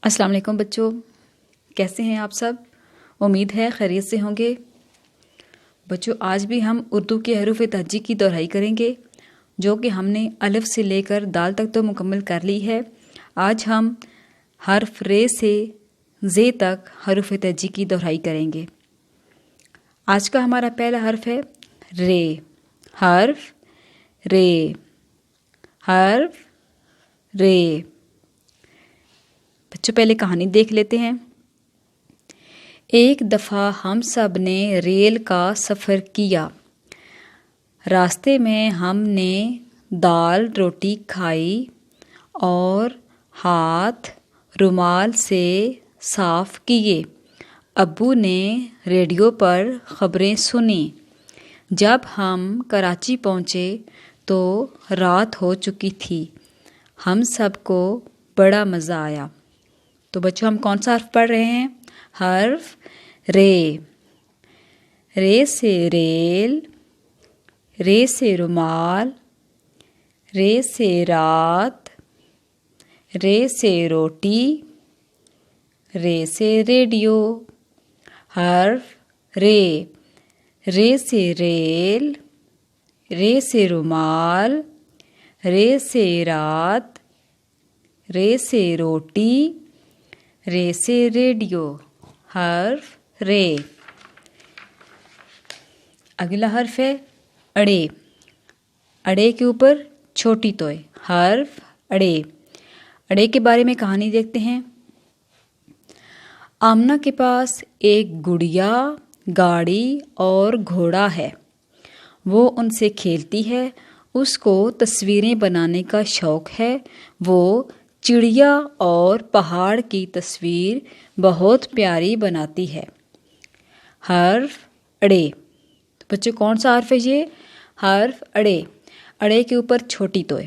السلام علیکم بچوں، کیسے ہیں آپ سب؟ امید ہے خیریت سے ہوں گے۔ بچوں آج بھی ہم اردو کے حروف تہجی کی دہرائی کریں گے، جو کہ ہم نے الف سے لے کر دال تک تو مکمل کر لی ہے۔ آج ہم حرف رے سے زے تک حروف تہجی کی دہرائی کریں گے۔ آج کا ہمارا پہلا حرف ہے رے۔ حرف رے، حرف رے۔ بچوں پہلے کہانی دیکھ لیتے ہیں۔ ایک دفعہ ہم سب نے ریل کا سفر کیا۔ راستے میں ہم نے دال روٹی کھائی اور ہاتھ رومال سے صاف کیے۔ ابو نے ریڈیو پر خبریں سنیں۔ جب ہم کراچی پہنچے تو رات ہو چکی تھی۔ ہم سب کو بڑا مزہ آیا۔ تو بچوں ہم کون سا حرف پڑھ رہے ہیں؟ حرف رے۔ رے سے ریل، رے سے رومال، رے سے رات، رے سے روٹی، رے سے ریڈیو۔ حرف رے۔ رے سے ریل، رے سے رومال، رے سے رات، رے سے روٹی، رے سے ریڈیو۔ حرف رے۔ اگلا حرف ہے اڑے۔ اڑے کے اوپر چھوٹی توئے۔ حرف اڑے۔ اڑے کے بارے میں کہانی دیکھتے ہیں۔ آمنہ کے پاس ایک گڑیا، گاڑی اور گھوڑا ہے۔ وہ ان سے کھیلتی ہے۔ اس کو تصویریں بنانے کا شوق ہے۔ وہ چڑیا اور پہاڑ کی تصویر بہت پیاری بناتی ہے۔ حرف اڑے۔ بچے کون سا حرف ہے یہ؟ حرف اڑے۔ اڑے کے اوپر چھوٹی توئے۔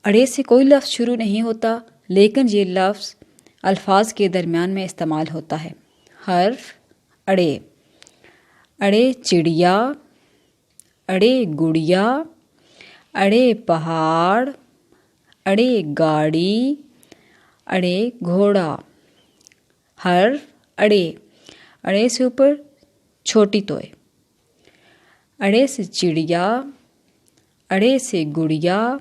اڑے سے کوئی لفظ شروع نہیں ہوتا، لیکن یہ لفظ الفاظ کے درمیان میں استعمال ہوتا ہے۔ حرف اڑے۔ اڑے چڑیا، اڑے گڑیا، اڑے پہاڑ، اڑے گاڑی، اڑے گھوڑا۔ حرف اڑے۔ اڑے سے اوپر چھوٹی توئے۔ اڑے سے چڑیا، اڑے سے گڑیا،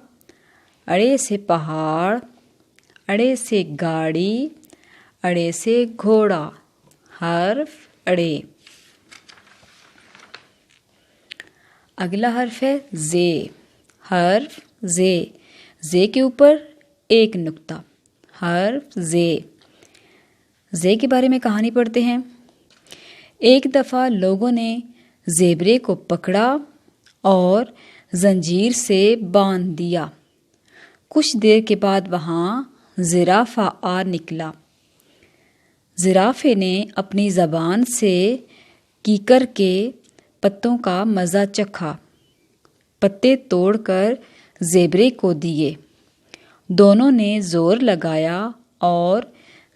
اڑے سے پہاڑ، اڑے سے گاڑی، اڑے سے گھوڑا۔ حرف اڑے۔ اگلا حرف ہے زے۔ حرف زے۔ زے کے اوپر ایک نقطہ۔ حرف زے۔ زے کے بارے میں کہانی پڑھتے ہیں۔ ایک دفعہ لوگوں نے زیبرے کو پکڑا اور زنجیر سے باندھ دیا۔ کچھ دیر کے بعد وہاں زرافہ آ نکلا۔ زرافے نے اپنی زبان سے کیکر کے پتوں کا مزہ چکھا۔ پتے توڑ کر زیبرے کو دیے۔ دونوں نے زور لگایا اور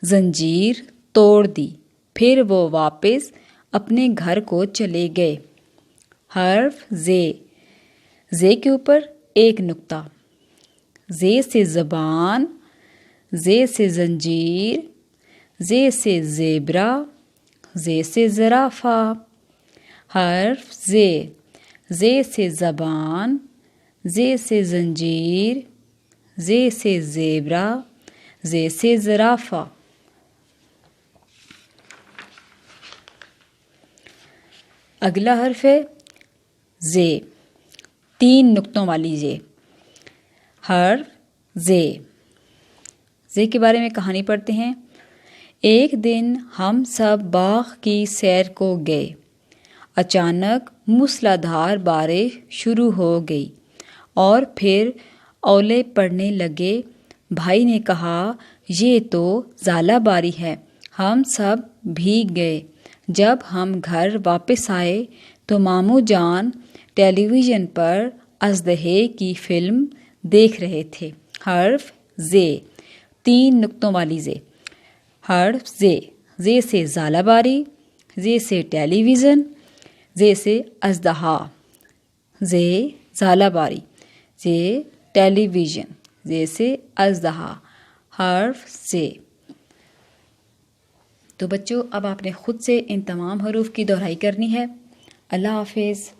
زنجیر توڑ دی۔ پھر وہ واپس اپنے گھر کو چلے گئے۔ حرف زے۔ زے کے اوپر ایک نقطہ۔ زے سے زبان، زے سے زنجیر، زے سے زیبرا، زے سے زرافہ۔ حرف زے۔ زے سے زبان، زے سے زنجیر، زے سے زیبرا، زے سے زرافہ۔ اگلا حرف ہے زے۔ تین نقطوں والی زے۔ حرف زے۔ زے کے بارے میں کہانی پڑھتے ہیں۔ ایک دن ہم سب باغ کی سیر کو گئے۔ اچانک موسلا دھار بارش شروع ہو گئی اور پھر اولے پڑنے لگے۔ بھائی نے کہا یہ تو ژالہ باری ہے۔ ہم سب بھیگ گئے۔ جب ہم گھر واپس آئے تو ماموں جان ٹیلی ویژن پر اژدہے کی فلم دیکھ رہے تھے۔ حرف زے۔ تین نقطوں والی زے۔ حرف زے۔ زے سے ژالہ باری، زے سے ٹیلی ویژن، زے سے اژدہا۔ زے ژالہ باری، زے ٹیلی ویژن، زے سے اژدہا۔ حرف زے۔ تو بچوں اب آپ نے خود سے ان تمام حروف کی دہرائی کرنی ہے۔ اللہ حافظ۔